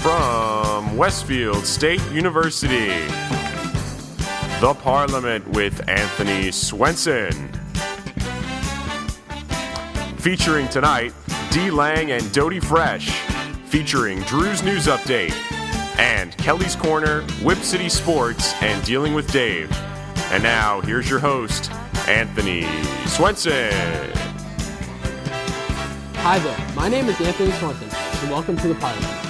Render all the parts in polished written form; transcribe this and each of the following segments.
From Westfield State University, The Parliament with Anthony Swenson. Featuring tonight, D. Lang and Dodie Fresh. Featuring Drew's News Update. And Kelly's Corner, Whip City Sports, and Dealing with Dave. And now, here's your host, Anthony Swenson. Hi there, my name is Anthony Swenson, and welcome to the Parliament.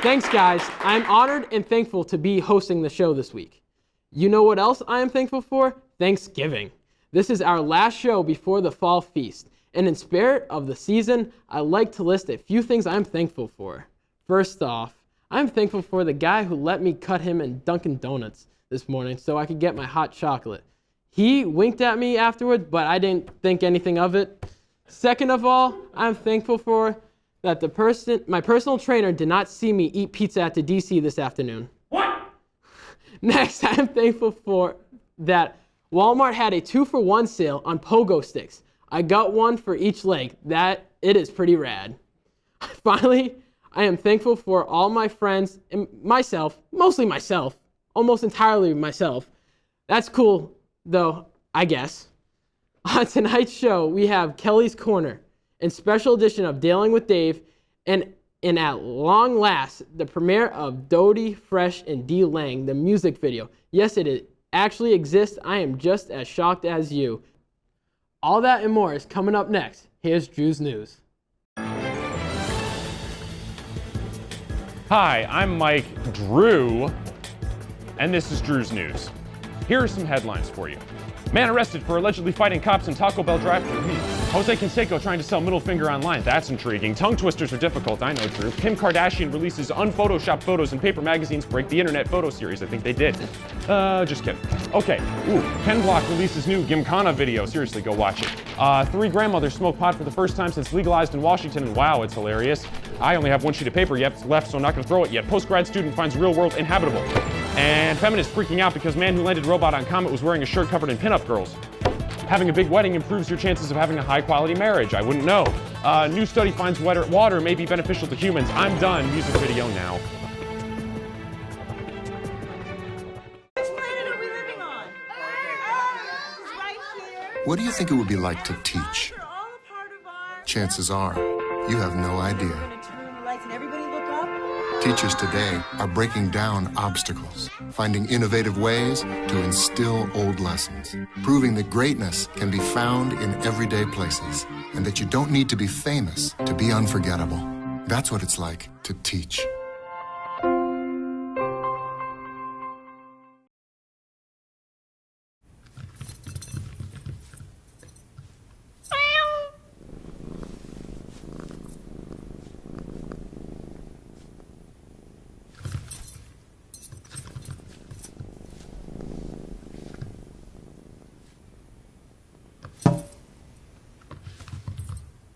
Thanks guys. I'm honored and thankful to be hosting the show this week. You know what else I am thankful for? Thanksgiving. This is our last show before the fall feast, and in spirit of the season, I like to list a few things I'm thankful for. First off, I'm thankful for the guy who let me cut him in Dunkin' Donuts this morning so I could get my hot chocolate. He winked at me afterwards, but I didn't think anything of it. Second of all, I'm thankful for that my personal trainer did not see me eat pizza at the DC this afternoon. What? Next, I'm thankful for that Walmart had a 2-for-1 sale on pogo sticks. I got one for each leg. It is pretty rad. Finally, I am thankful for all my friends and myself, mostly myself, almost entirely myself. That's cool, though, I guess. On tonight's show, we have Kelly's Corner and special edition of Dealing with Dave, and at long last, the premiere of Dodie Fresh and D. Lang, the music video. Yes, it actually exists. I am just as shocked as you. All that and more is coming up next. Here's Drew's News. Hi, I'm Mike Drew, and this is Drew's News. Here are some headlines for you. Man arrested for allegedly fighting cops in Taco Bell drive-thru. Jose Canseco trying to sell middle finger online. That's intriguing. Tongue twisters are difficult, I know, Drew. Kim Kardashian releases unphotoshopped photos in paper magazines break the internet photo series. I think they did. Just kidding. Okay. Ken Block releases new Gymkhana video. Seriously, go watch it. 3 grandmothers smoke pot for the first time since legalized in Washington, and wow, it's hilarious. I only have 1 sheet of paper left, so I'm not going to throw it yet. Post-grad student finds real world inhabitable. And feminists freaking out because man who landed robot on comet was wearing a shirt covered in pinup girls. Having a big wedding improves your chances of having a high-quality marriage. I wouldn't know. New study finds water may be beneficial to humans. I'm done. Music video now. Which planet are we living on? Earth, right here. What do you think it would be like to teach? They're all a part of our... Chances are, you have no idea. Turn on the lights and everybody look up. Teachers today are breaking down obstacles, finding innovative ways to instill old lessons, proving that greatness can be found in everyday places, and that you don't need to be famous to be unforgettable. That's what it's like to teach.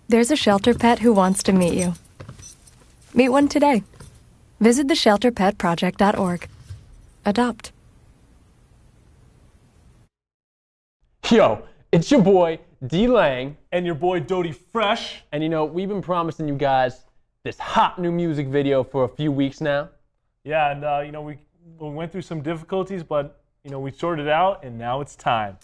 There's a shelter pet who wants to meet you. Meet one today. Visit theshelterpetproject.org. Adopt. Yo, it's your boy, D. Lang. And your boy Dodie Fresh. And you know, we've been promising you guys this hot new music video for a few weeks now. Yeah, and we went through some difficulties, but we sorted it out, and now it's time.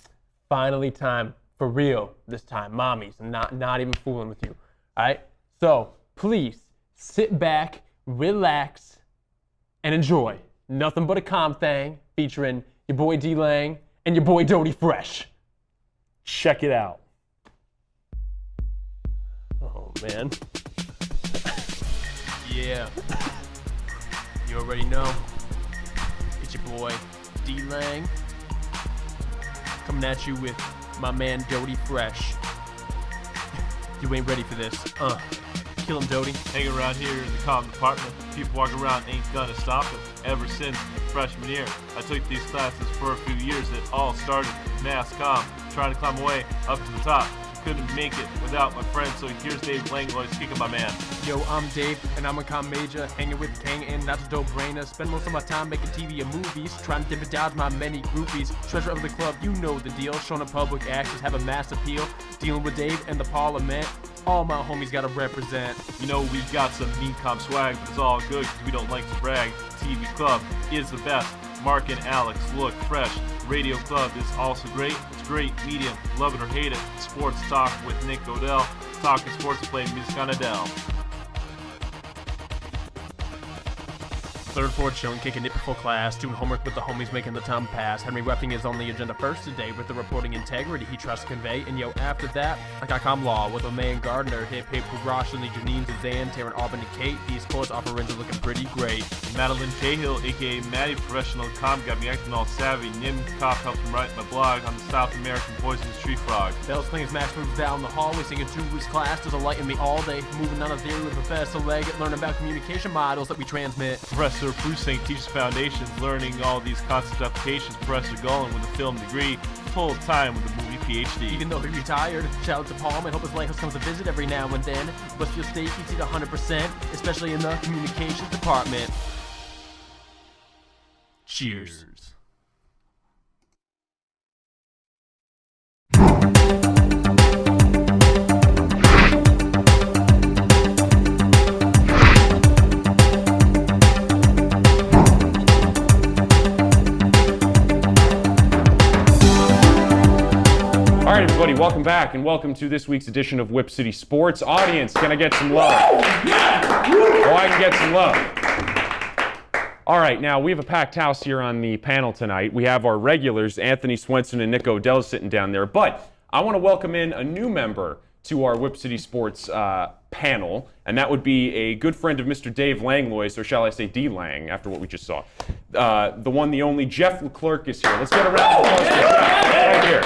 Finally time. For real this time, mommies. I'm not even fooling with you. All right? So please sit back, relax, and enjoy Nothing But a Calm Thing featuring your boy D. Lang and your boy Dodie Fresh. Check it out. Oh, man. Yeah. You already know. It's your boy D. Lang coming at you with my man Dodie Fresh. You ain't ready for this. Kill him, Dodie. Hanging around here in the comm department, people walking around ain't gonna stop it. Ever since freshman year, I took these classes for a few years. It all started with mass comm, trying to climb away up to the top. Couldn't make it without my friends, so here's Dave Langlois kicking my man. Yo, I'm Dave, and I'm a comm major, hanging with Kang, and that's a dope-brainer. Spend most of my time making TV and movies, trying to dip it down my many groupies. Treasure of the club, you know the deal, showing up public actions, have a mass appeal, dealing with Dave and the Parliament. all my homies gotta represent. You know, we got some mean comp swag, but it's all good because we don't like to brag. TV Club is the best. Mark and Alex look fresh. Radio Club is also great. It's great medium. Love it or hate it. Sports Talk with Nick Godell. Talking sports and playing music on Adele. Third, fourth, showing kicking it before class, doing homework with the homies, making the time pass. Henry Weffing is on the agenda first today with the reporting integrity he trusts to convey. And yo, after that, I got Com Law with a man Gardner, hip hip, Rosh, and the Janine, Suzanne, Taryn, Albany, Kate. These sports offerings are looking pretty great. Madeline Cahill, aka Maddie, professional comm, got me acting all savvy. Nim Koff helped him write my blog on the South American poisonous tree frog. Bell slings Max moves down the hallway, singing to his class, does enlighten me all day. Moving on a theory with Professor Leggett, learn about communication models that we transmit. Professor Prusink teaches foundations, learning all these concept applications. Professor Golan with a film degree, full time with a movie PhD. Even though he retired, shout out to Palm and hope his lighthouse comes to visit every now and then. Westfield State keeps it 100%, especially in the communications department. Cheers. All right, everybody, welcome back and welcome to this week's edition of Whip City Sports. Audience, can I get some love? Oh, I can get some love. All right, now we have a packed house here on the panel tonight. We have our regulars, Anthony Swenson and Nick Odell, sitting down there. But I want to welcome in a new member to our Whip City Sports panel, and that would be a good friend of Mr. Dave Langlois, or shall I say D. Lang, after what we just saw. The one, the only, Jeff Leclerc is here. Let's get a round of applause for Jeff. Right here.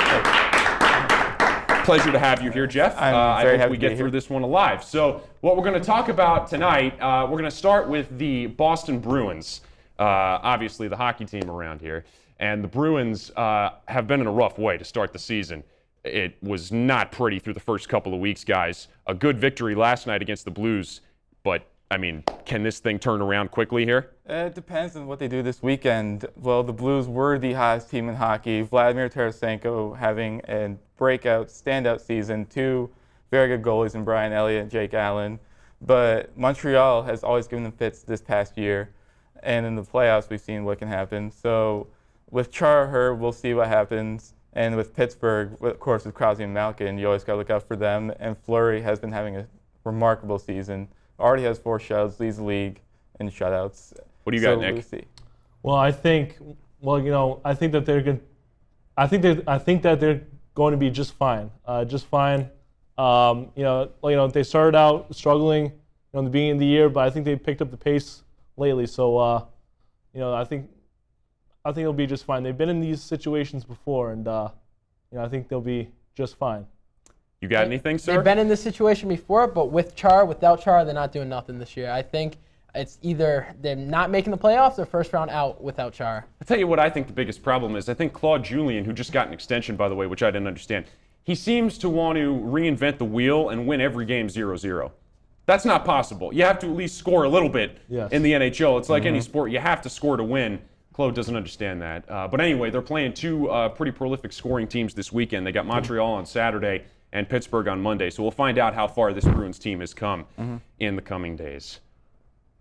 Pleasure to have you here, Jeff. I hope we get through this one alive. So what we're going to talk about tonight, we're going to start with the Boston Bruins, obviously the hockey team around here. And the Bruins have been in a rough way to start the season. It was not pretty through the first couple of weeks, guys. A good victory last night against the Blues, but I mean, can this thing turn around quickly here? It depends on what they do this weekend. Well, the Blues were the hottest team in hockey. Vladimir Tarasenko having a breakout, standout season. Two very good goalies in Brian Elliott and Jake Allen. But Montreal has always given them fits this past year. And in the playoffs, we've seen what can happen. So with Chara hurt, we'll see what happens. And with Pittsburgh, of course, with Crosby and Malkin, you always got to look out for them. And Fleury has been having a remarkable season. Already has 4 shutouts, leads the league in shutouts. What do you got, Nick? Well, I think that they're good. I think that they're going to be just fine. They started out struggling, in the beginning of the year, but I think they picked up the pace lately. So, I think they'll be just fine. They've been in these situations before, and I think they'll be just fine. You got anything, sir? They've been in this situation before, but with Chara, without Chara, they're not doing nothing this year. I think it's either they're not making the playoffs or first round out without Chara. I'll tell you what I think the biggest problem is. I think Claude Julien, who just got an extension, by the way, which I didn't understand, he seems to want to reinvent the wheel and win every game 0-0. That's not possible. You have to at least score a little bit in the NHL. It's like any sport. You have to score to win. Claude doesn't understand that. But anyway, they're playing 2 pretty prolific scoring teams this weekend. They got Montreal on Saturday and Pittsburgh on Monday. So we'll find out how far this Bruins team has come in the coming days.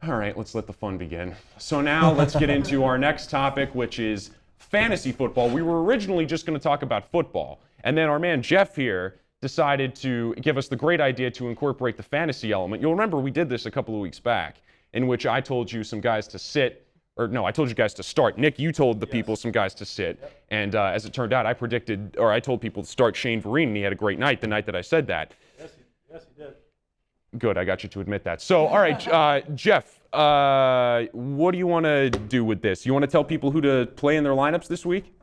All right, let's let the fun begin. So now let's get into our next topic, which is fantasy football. We were originally just going to talk about football, and then our man Jeff here decided to give us the great idea to incorporate the fantasy element. You'll remember we did this a couple of weeks back, in which I told you some guys to sit. I told you guys to start. Nick, you told the people some guys to sit. And as it turned out, I told people to start Shane Vereen, and he had a great night the night that I said that. Yes, he did. Good, I got you to admit that. So, all right, Jeff, what do you want to do with this? You want to tell people who to play in their lineups this week?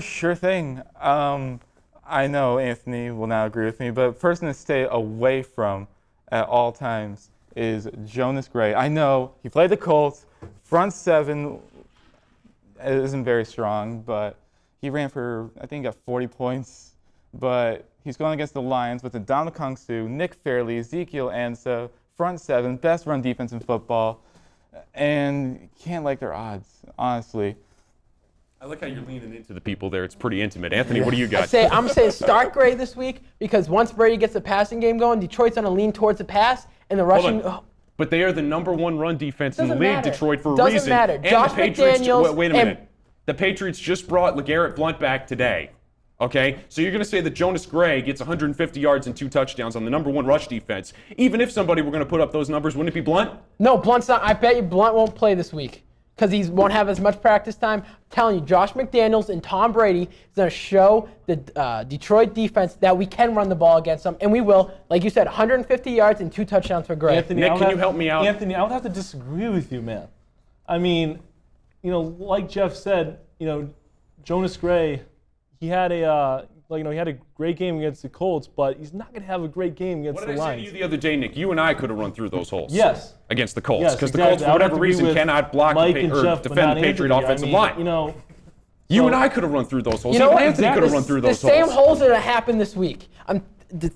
Sure thing. I know Anthony will not agree with me, but person to stay away from at all times is Jonas Gray. I know he played the Colts. Front 7 isn't very strong, but he ran for, I think, got 40 points. But he's going against the Lions with Adama Kongsu, Nick Fairley, Ezekiel Ansah, front 7, best run defense in football, and can't like their odds, honestly. I like how you're leaning into the people there. It's pretty intimate. Anthony, what do you got? I'm saying start Gray this week because once Brady gets the passing game going, Detroit's going to lean towards the pass and the rushing. But they are the #1 run defense in the Doesn't league, matter. Detroit, for a Doesn't reason. matter. And Josh the Patriots. McDaniels Wait a minute. The Patriots just brought LeGarrette Blount back today. Okay, so you're going to say that Jonas Gray gets 150 yards and 2 touchdowns on the #1 rush defense. Even if somebody were going to put up those numbers, wouldn't it be Blount? No, Blunt's not. I bet you Blunt won't play this week because he won't have as much practice time. I'm telling you, Josh McDaniels and Tom Brady is going to show the Detroit defense that we can run the ball against them, and we will. Like you said, 150 yards and 2 touchdowns for Gray. Anthony, Nick, can you help me out? Anthony, I would have to disagree with you, man. I mean, like Jeff said, Jonas Gray, he had a he had a great game against the Colts, but he's not going to have a great game against the Lions. What did I say to you the other day, Nick? You and I could have run through those holes. Yes. Against the Colts. Yes, Because exactly. the Colts, for whatever reason, cannot block or defend the Patriot offensive line. You and I could have run through those holes. Even Anthony could have run through those holes. The same holes are going to happen this week. I'm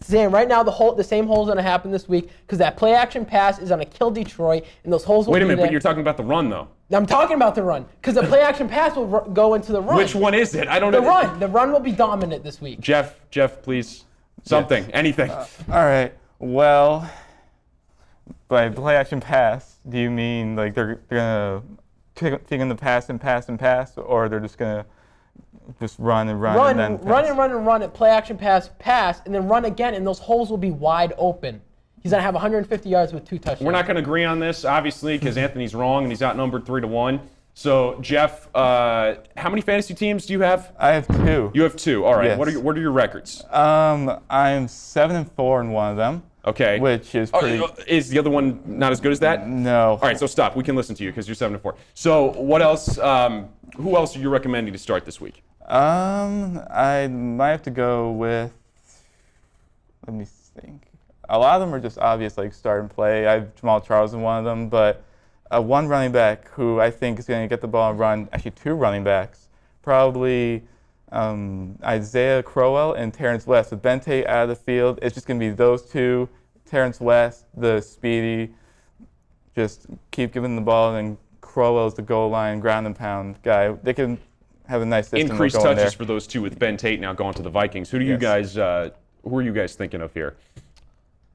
saying right now the same holes are going to happen this week because that play action pass is going to kill Detroit, and those holes will be there. Wait a minute, but you're talking about the run, though. I'm talking about the run because the play action pass will go into the run. Which one is it? I don't know. The run will be dominant this week. Jeff, please. Something. Yes. Anything. All right. Well, by play action pass, do you mean like they're going to take in the pass and pass and pass, or they're just going to just run and run and then pass? Run at play action pass, and then run again, and those holes will be wide open. He's going to have 150 yards with 2 touchdowns. We're not going to agree on this, obviously, because Anthony's wrong and he's outnumbered 3-1. So, Jeff, how many fantasy teams do you have? I have 2. You have 2. All right. Yes. What are your records? I'm 7-4 in one of them. Okay. Which is pretty. Is the other one not as good as that? No. All right. So stop. We can listen to you because you're 7-4. So what else? Who else are you recommending to start this week? I might have to go with. Let me think. A lot of them are just obvious, like start and play. I have Jamal Charles in one of them, but one running back who I think is going to get the ball and run. Actually, 2 running backs. Probably Isaiah Crowell and Terrence West. With Bente out of the field, it's just going to be those 2. Terrence West, the speedy, just keep giving the ball, and then Crowell's the goal line, ground and pound guy. They can have a nice system. Increased going touches there. for those 2 with Ben Tate now going to the Vikings. Who are you guys thinking of here?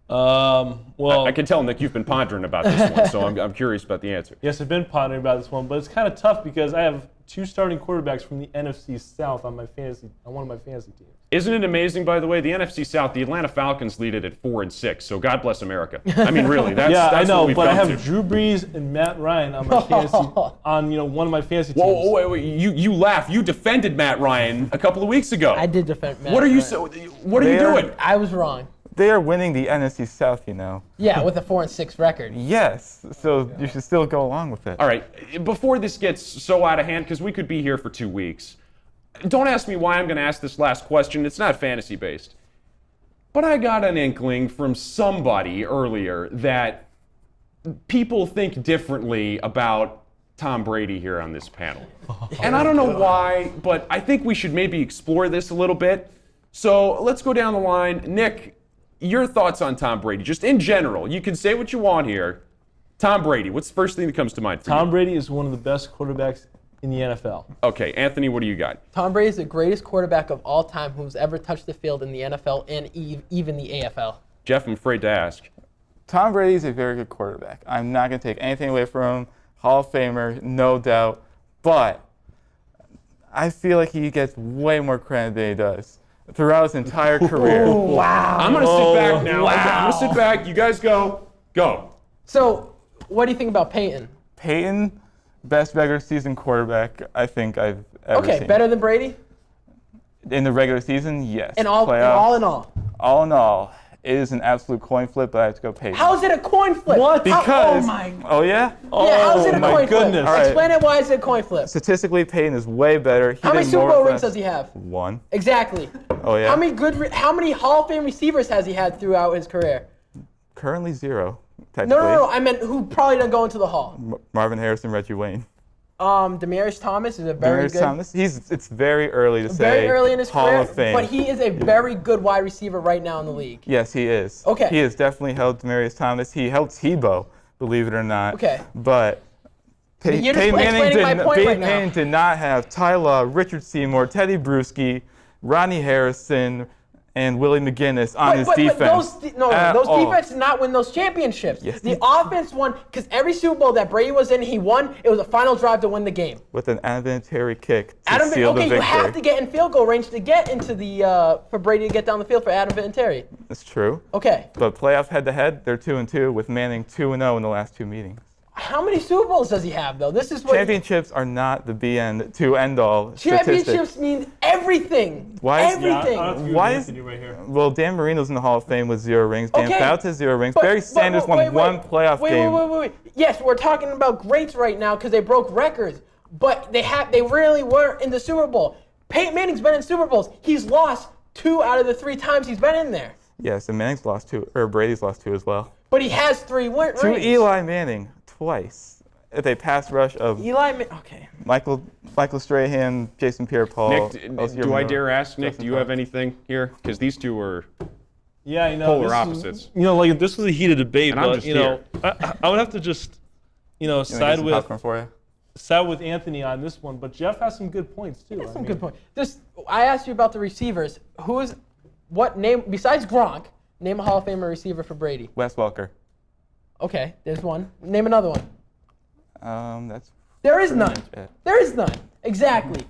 Well, I can tell, Nick, you've been pondering about this one, so I'm curious about the answer. Yes, I've been pondering about this one, but it's kind of tough because I have 2 starting quarterbacks from the NFC South on one of my fantasy teams. Isn't it amazing, by the way, the NFC South, the Atlanta Falcons lead it at 4-6, so God bless America. I mean, really, that's I know, what we've but I come have to. Drew Brees and Matt Ryan on my fantasy one of my fantasy teams. Whoa, wait, you laugh. You defended Matt Ryan a couple of weeks ago. I did defend Matt What are you Ryan. What are you doing? I was wrong. They are winning the NFC South, Yeah, with a 4-6 record. Yes, so you should still go along with it. All right, before this gets so out of hand, because we could be here for 2 weeks, don't ask me why I'm going to ask this last question. It's not fantasy-based. But I got an inkling from somebody earlier that people think differently about Tom Brady here on this panel. And I don't know why, but I think we should maybe explore this a little bit. So let's go down the line. Nick, your thoughts on Tom Brady, just in general. You can say what you want here. Tom Brady, what's the first thing that comes to mind for you? Tom Brady is one of the best quarterbacks in the NFL. Okay, Anthony, what do you got? Tom Brady is the greatest quarterback of all time who's ever touched the field in the NFL and even the AFL. Jeff, I'm afraid to ask. Tom Brady is a very good quarterback. I'm not going to take anything away from him. Hall of Famer, no doubt. But I feel like he gets way more credit than he does throughout his entire career. Wow. I'm going to sit back now. Wow. I'm going to sit back. You guys go. Go. So, what do you think about Peyton? Peyton, best regular season quarterback I think I've ever seen. Okay, better than Brady? In the regular season, yes. And all in all? All in all, it is an absolute coin flip, but I have to go Peyton. How is it a coin flip? What? Because, oh my. Oh yeah? Yeah, how is it a my coin goodness. flip? All right. Explain it why is it a coin flip. Statistically, Peyton is way better. How many Super Bowl rings does he have? 1. Exactly. Oh yeah? How many Hall of Fame receivers has he had throughout his career? Currently 0, technically. No. I meant who probably didn't go into the Hall. Marvin Harrison, Reggie Wayne. Demaryius Thomas is a very good. Thomas, it's very early to say Very early in his Hall career, of Fame. but he is a very good wide receiver right now in the league. Yes, he is. Okay. He has definitely helped Demaryius Thomas. He helped Tebow, believe it or not. Okay. But You're just explaining my point right now. Manning did not have Ty Law, Richard Seymour, Teddy Bruschi, Ronnie Harrison, and Willie McGinnis on his defense. Those defenses did not win those championships. Yes. The offense won because every Super Bowl that Brady was in, he won. It was a final drive to win the game. With an Adam Vinatieri kick to seal the victory. You have to get in field goal range to get into the for Brady to get down the field for Adam Vinatieri. That's true. Okay. But playoff head-to-head, they're 2-2 with Manning 2-0 in the last 2 meetings. How many Super Bowls does he have, though? This is what Championships are not the end-all Championships mean everything. Why is everything? Why is right here. Well, Dan Marino's in the Hall of Fame with 0 rings. Dan Okay. Fouts has 0 rings. Barry Sanders won one playoff game. Wait. Yes, we're talking about greats right now because they broke records, but they really were in the Super Bowl. Peyton Manning's been in Super Bowls. He's lost 2 out of the 3 times he's been in there. Yes, and Manning's lost 2, or Brady's lost 2 as well. But he has 3 rings. To Eli Manning twice. If a pass rush of okay. Michael Strahan, Jason Pierre-Paul. Nick, do I dare ask, Nick, do you have anything here? Because these two are polar opposites. This was a heated debate, And I'm but just here. I would have to just, side with Anthony on this one. But Jeff has some good points too. That's some good points. I asked you about the receivers. What name besides Gronk? Name a Hall of Famer receiver for Brady. Wes Welker. Okay, there's one. Name another one. There is none. There is none. Exactly.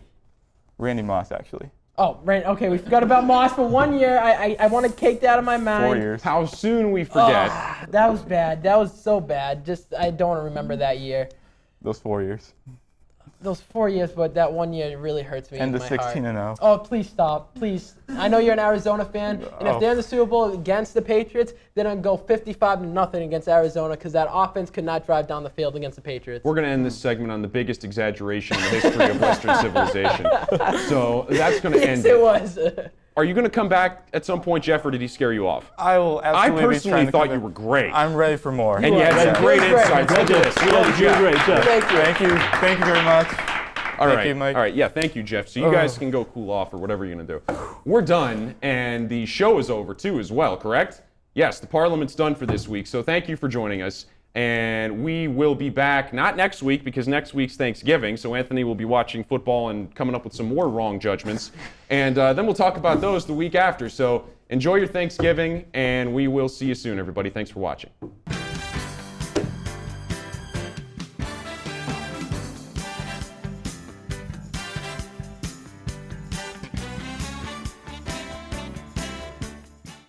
Randy Moss, actually. Oh, okay, we forgot about Moss for 1 year. I want to cake that out of my mind. 4 years. How soon we forget. That was bad. That was so bad. I don't want to remember that year. Those 4 years. Those 4 years, but that 1 year really hurts me. And in the my 16-0. heart. Oh, please stop. Please. I know you're an Arizona fan, and if they're in the Super Bowl against the Patriots, they're going to go 55-0 against Arizona because that offense could not drive down the field against the Patriots. We're going to end this segment on the biggest exaggeration in the history of Western civilization. So that's going to end Yes, it was. Are you going to come back at some point, Jeff, or did he scare you off? I will absolutely I personally thought you were great. I'm ready for more. And you had some great insights. Look at this. We love you, Jeff. Great, Jeff. Thank you. Thank you very much. All right. Thank you, Mike. All right. Yeah, thank you, Jeff. So you guys can go cool off or whatever you're going to do. We're done, and the show is over, too, as well, correct? Yes, the Parliament's done for this week, so thank you for joining us. And we will be back, not next week, because next week's Thanksgiving, so Anthony will be watching football and coming up with some more wrong judgments. And then we'll talk about those the week after. So enjoy your Thanksgiving, and we will see you soon, everybody. Thanks for watching.